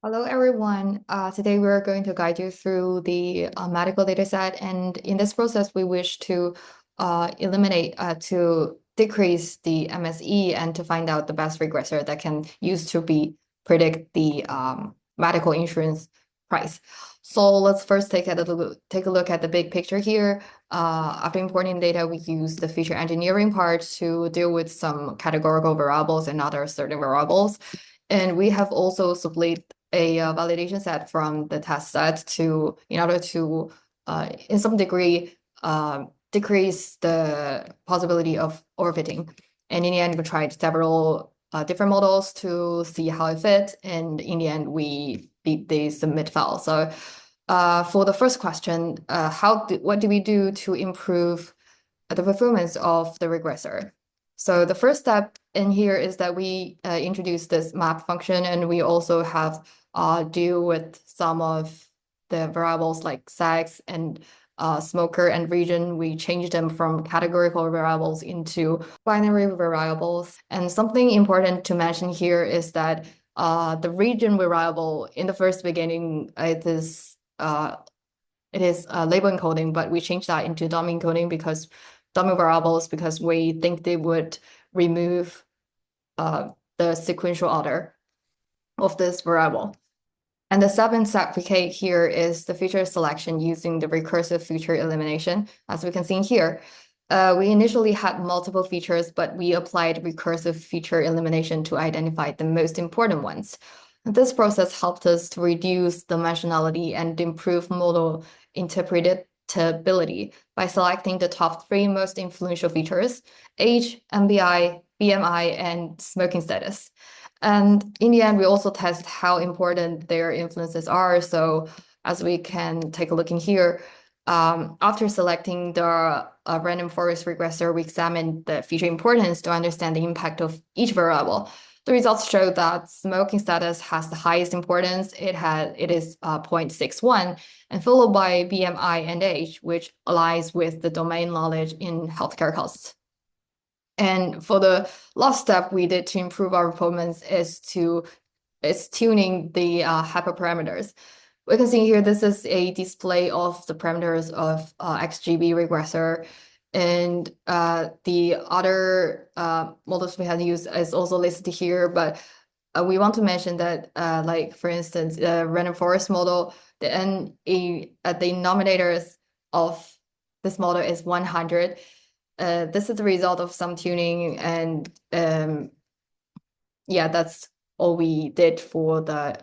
Hello, everyone. Today we're going to guide you through the medical data set, and in this process, we wish to to decrease the MSE and to find out the best regressor that can use to predict the medical insurance price. So let's first take a look at the big picture here. After importing data, we use the feature engineering part to deal with some categorical variables and other certain variables. And we have also split a validation set from the test set in order to in some degree decrease the possibility of overfitting. And in the end, we tried several different models to see how it fit. And in the end, we beat the submit file. So for the first question, what do we do to improve the performance of the regressor? So the first step in here is that we introduce this map function, and we also have deal with some of the variables like sex and smoker and region. We change them from categorical variables into binary variables. And something important to mention here is that the region variable in the first beginning, it is label encoding, but we changed that into dummy encoding because dummy variables because we think they would remove the sequential order of this variable. And the seventh certificate here is the feature selection using the recursive feature elimination. As we can see here, we initially had multiple features, but we applied recursive feature elimination to identify the most important ones. This process helped us to reduce dimensionality and improve model interpretability by selecting the top three most influential features: age, MBI, BMI, and smoking status. And in the end, we also test how important their influences are. So as we can take a look in here, after selecting the random forest regressor, we examined the feature importance to understand the impact of each variable. The results show that smoking status has the highest importance. It is 0.61, and followed by BMI and age, which aligns with the domain knowledge in healthcare costs. And for the last step we did to improve our performance is tuning the hyperparameters. We can see here this is a display of the parameters of XGB regressor, and the other models we have used is also listed here, but we want to mention that like for instance the random forest model, the denominators of this model is 100. This is the result of some tuning, and yeah, that's all we did for the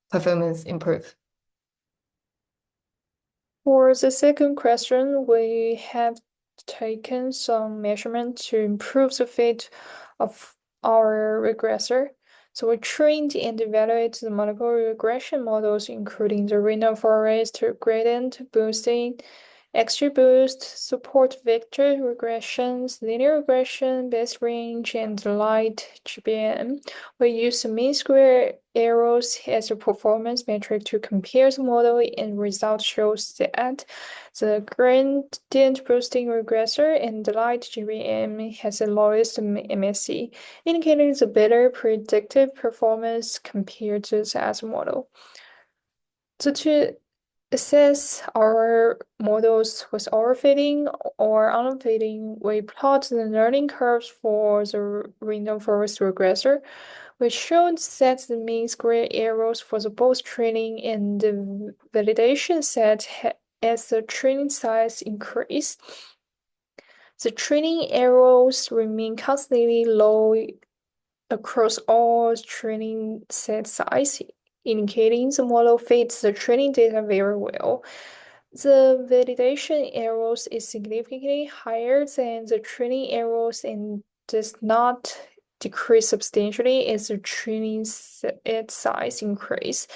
performance improve. For the second question, we have taken some measurement to improve the fit of our regressor. So we trained and evaluated the multiple regression models, including the random forest, gradient boosting, XGBoost, support vector regressions, linear regression, base range, and light GBM. We use the mean square errors as a performance metric to compare the model, and results shows that the gradient boosting regressor and the light GBM has the lowest MSE, indicating the better predictive performance compared to the other model. So to assess our models with overfitting or underfitting, we plot the learning curves for the random forest regressor, which showed that the mean square errors for the both training and the validation set as the training size increased. The training errors remain constantly low across all training set size, indicating the model fits the training data very well. The validation errors is significantly higher than the training errors and does not decrease substantially as the training set size increase.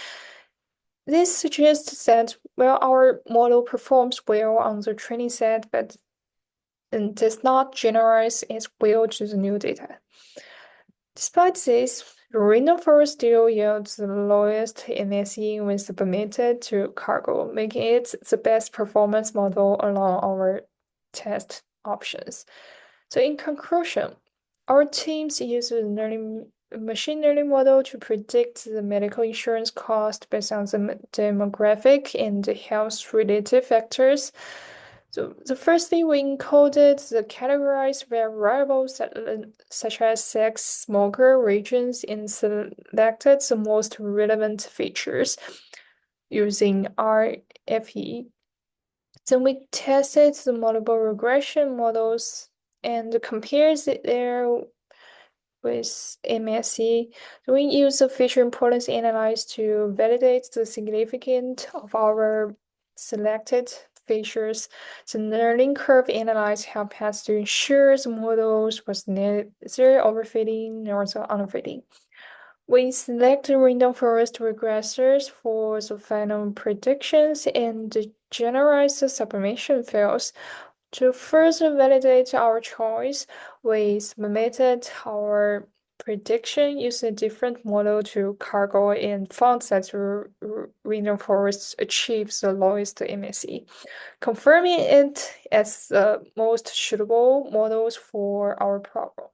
This suggests that while our model performs well on the training set, but does not generalize as well to the new data. Despite this, random forest still yields the lowest MSE when submitted to cargo, making it the best performance model along our test options. So in conclusion, our teams use the learning a machine learning model to predict the medical insurance cost based on the demographic and the health-related factors. So the first thing we encoded the categorized variables such as sex, smoker, regions, and selected the most relevant features using RFE. Then we tested the multiple regression models and compared their with MSE. We use the feature importance analyze to validate the significance of our selected features. The learning curve analyze help us to ensure the models was neither overfitting nor the underfitting. We select random forest regressors for the final predictions and generalize the sublimation fields. To further validate our choice, we submitted our prediction using a different model to cargo and found that random forest achieves the lowest MSE, confirming it as the most suitable models for our problem.